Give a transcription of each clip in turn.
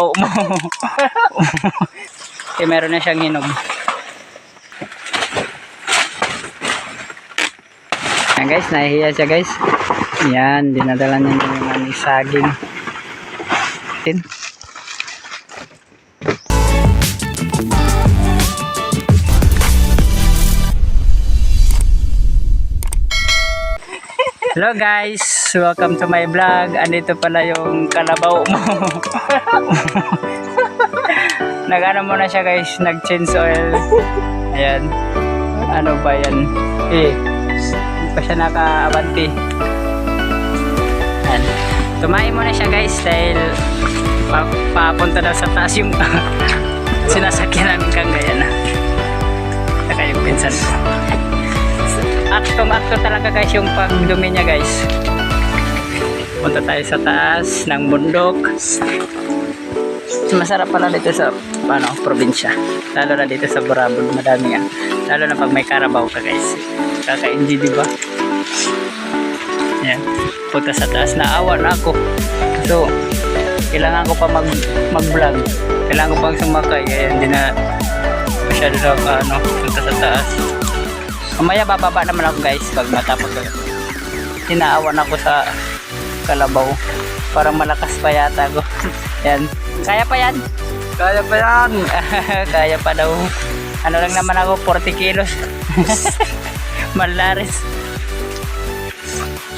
mo. Okay, meron na siyang hinog. Yan guys, nahihiya siya guys. Yan, dinadala niya yung aming saging. Hello guys, welcome to my vlog. Andito pala yung kalabaw mo. Nag-ano muna siya guys, nag-change oil. Ayan. Ano ba yan? Hindi pa siya naka-abanti. Ayan. Tumain muna siya guys dahil papunta daw sa taas yung sinasakyan namin kang gaya na. Saka yung pinsan ko. Aktong-akto talaga guys yung pagdumi niya guys. Punta tayo sa taas ng bundok. Masarap pala dito sa probinsya. Lalo na dito sa Borabol, madami yan. Lalo na pag may karabaw ka guys. Kaka-enjoy diba? Yan. Punta sa taas, naawa na ako. So, kailangan ko pa mag-vlog. Kailangan ko pang sumakay. Kaya hindi na masyado na punta sa taas. Mamaya bababa naman ako guys pag matapos ko. Hinaawan ako sa kalabaw. Parang malakas pa yata ako. Yan. Kaya pa yan? Kaya pa yan. Kaya pa daw. Ano lang naman ako, 40 kilos. Malaris.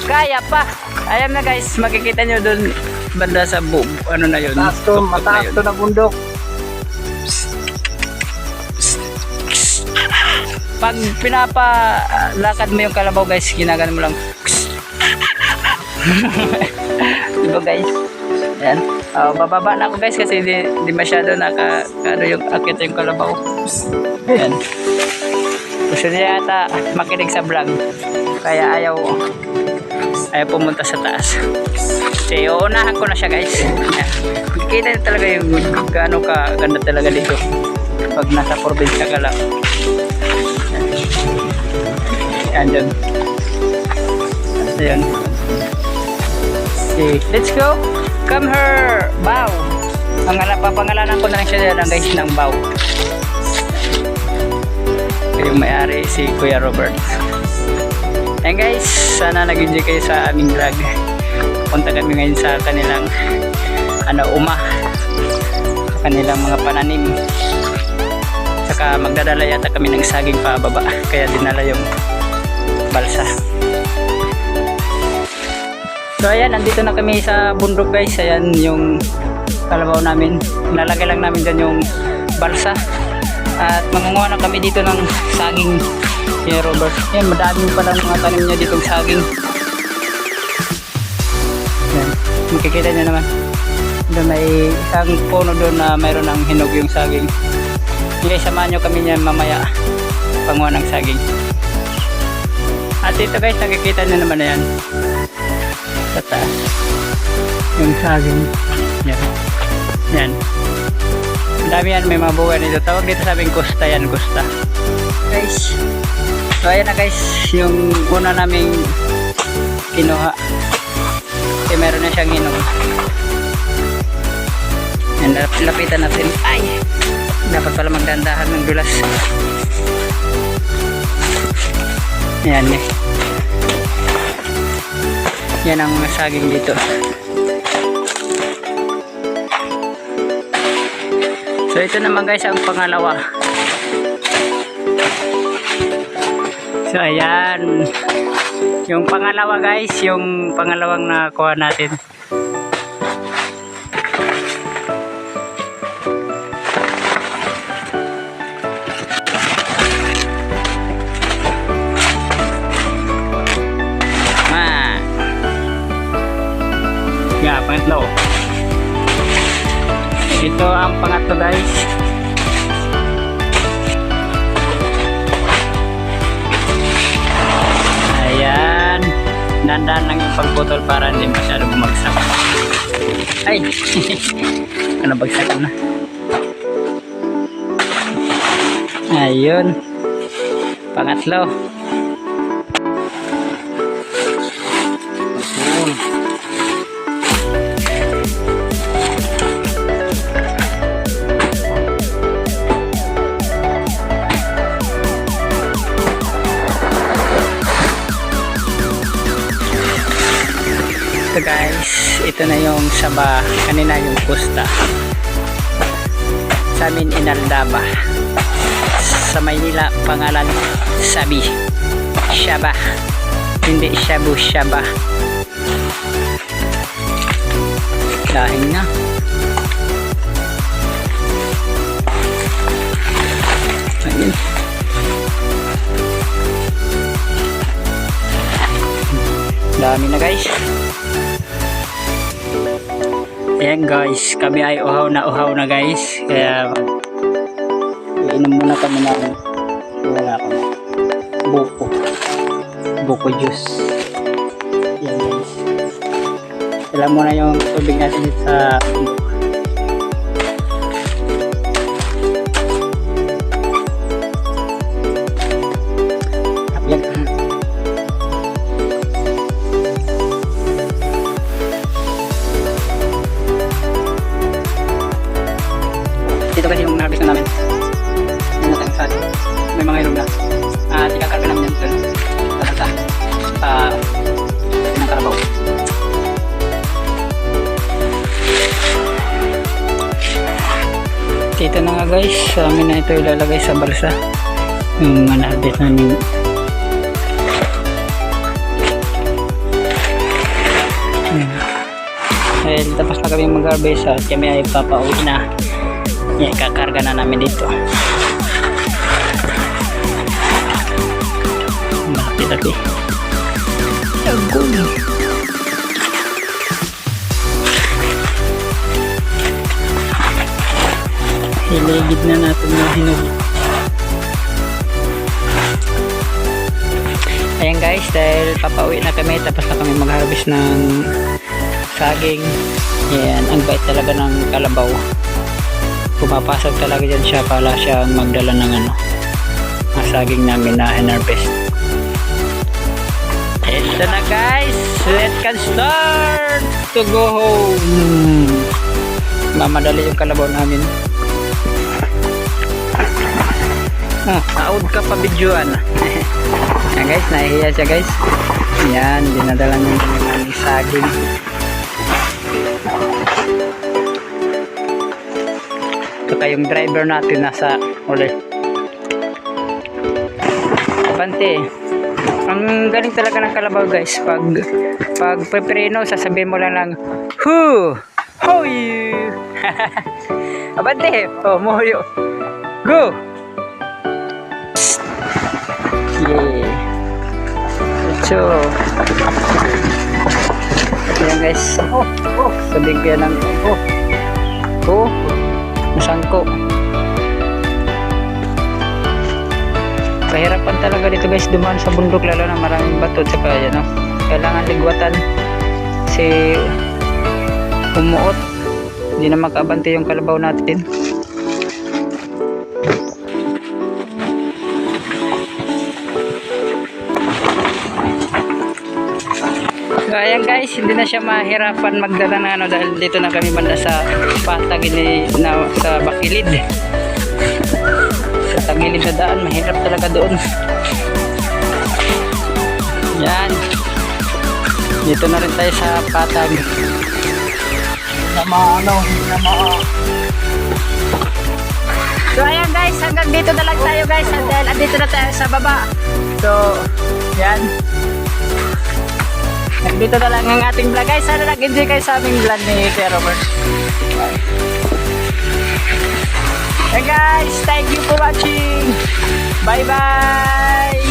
Kaya pa. Ayan na guys, makikita nyo dun banda sa ano na yun. Mataas to na bundok. Pag pinapalakad mo yung kalabaw guys, ginagano mo lang. Diba guys? Ayan. Bababa na ako guys kasi di masyado yung akit yung kalabaw. Ayan. Gusto niya yata makinig sa vlog. Kaya ayaw pumunta sa taas. Okay, uunahan ko na siya guys. Ayan. Kita niyo talaga yung gaano ka ganda talaga dito. Pag nasa probinsya ka lang. Ayan dyan. Ayan. Okay, let's go. Come here. Bow. Papangalanan ko na lang siya dyan guys ng Bow. Yung may-ari si Kuya Robert. Ayan guys, sana nag-enjoy kayo sa aming vlog. Punta kami ngayon sa kanilang kanilang mga pananim. Saka magdadala yata kami ng saging pababa. Kaya dinala yung balsa. So ayan, nandito na kami sa bundok guys. Ayan yung kalabaw namin. Lalagay lang namin dyan yung balsa. At mangunguha na kami dito ng saging ni Robert. Ayan, madami pa lang mga tanim niya ditong saging. Ayan, makikita nyo naman. Doon may isang puno doon na mayroon ng hinog yung saging. Hindi, samahan nyo kami niyan mamaya panguha ng saging. At ito guys, nakikita nyo naman na yan sa taas yung saging. Yan. Yan. Ang dami yan, may mga buwan dito. Tawag dito sabing kusta yan, kusta. Guys, so ayan na guys, yung una naming kinuha. Okay, meron na siyang hinog. Yan, lapitan natin. Ay! Dapat pala magdandahan ng dulas. Yan eh. Yan ang saging dito. So ito naman guys ang pangalawa. So ayan. Yung pangalawa guys, yung pangalawang nakuha natin. Pangatlo. Ito ang pangatlo guys. Ayan. Dandan lang yung pagputol para hindi masyado bumagsak. Ay! Ano, bagsak na. Ayun. Pangatlo. ito na yung Saba. Kanina yung Pusta. Sa amin Inaldaba. Sa Maynila pangalan Sabi. Shaba. Hindi Shabu, Shaba. Lahing na. Ayun. Dami na guys. Ayan guys, kami ay uhaw na guys. Kaya iinom muna kami ng wala ko buko juice. Ayan guys. Sila muna yung tubig natin sa bundok. Dito kasi yung harvest na namin. Yung matang sa atin. May mga ilog na. At ikakarga namin yan doon. Sa ng karabaw. Dito na nga guys. Sa amin na ito ilalagay sa balsa. Yung harvest namin. Dahil tapos na kami mag-harvest at kami ay papauwi na. Yan, kakarga na namin dito. Laki-laki. Agul. Hiligid na natin yung hinog. Ayan guys, dahil papauwi na kami, tapos na kami mag-harvest ng saging. Yan, ang bait talaga ng kalabaw. Pumapasok talaga dyan siya para siya magdala ng ang saging namin na in-harvest. Ito na guys, let's can start to go home. Mamadali yung kalabaw namin. Naud ka pa videoan. Yan guys, nahihiya siya guys. Yan, dinadala niya ng saging. Yung driver natin nasa uli. Abante. Ang galing talaga ng kalabaw guys. Pag pepreno, sasabihin mo lang hu! Hoy! Abante! Oh, muhuyo. Go! Yeah. So, yan guys. Sabig yan ng masangko. Kahirapan talaga dito guys dumaan sa bundok, lalo na maraming bato at saka yan, no? Kailangan ligwatan kasi umuot, hindi na makabante yung kalabaw natin. So ayan guys, hindi na siya mahirapan magdala na dahil dito na kami banda sa patagilid na sa bakilid. Sa tagilid na daan, mahirap talaga doon. Yan. Dito na rin tayo sa patag. So ayan guys, hanggang dito na lang tayo guys dahil andito na tayo sa baba. So, yan. Dito na lang ang ating vlog guys. Sana nag-enjoy kayo sa aming vlog ni Kuya Robert. Hey guys, thank you for watching. Bye bye.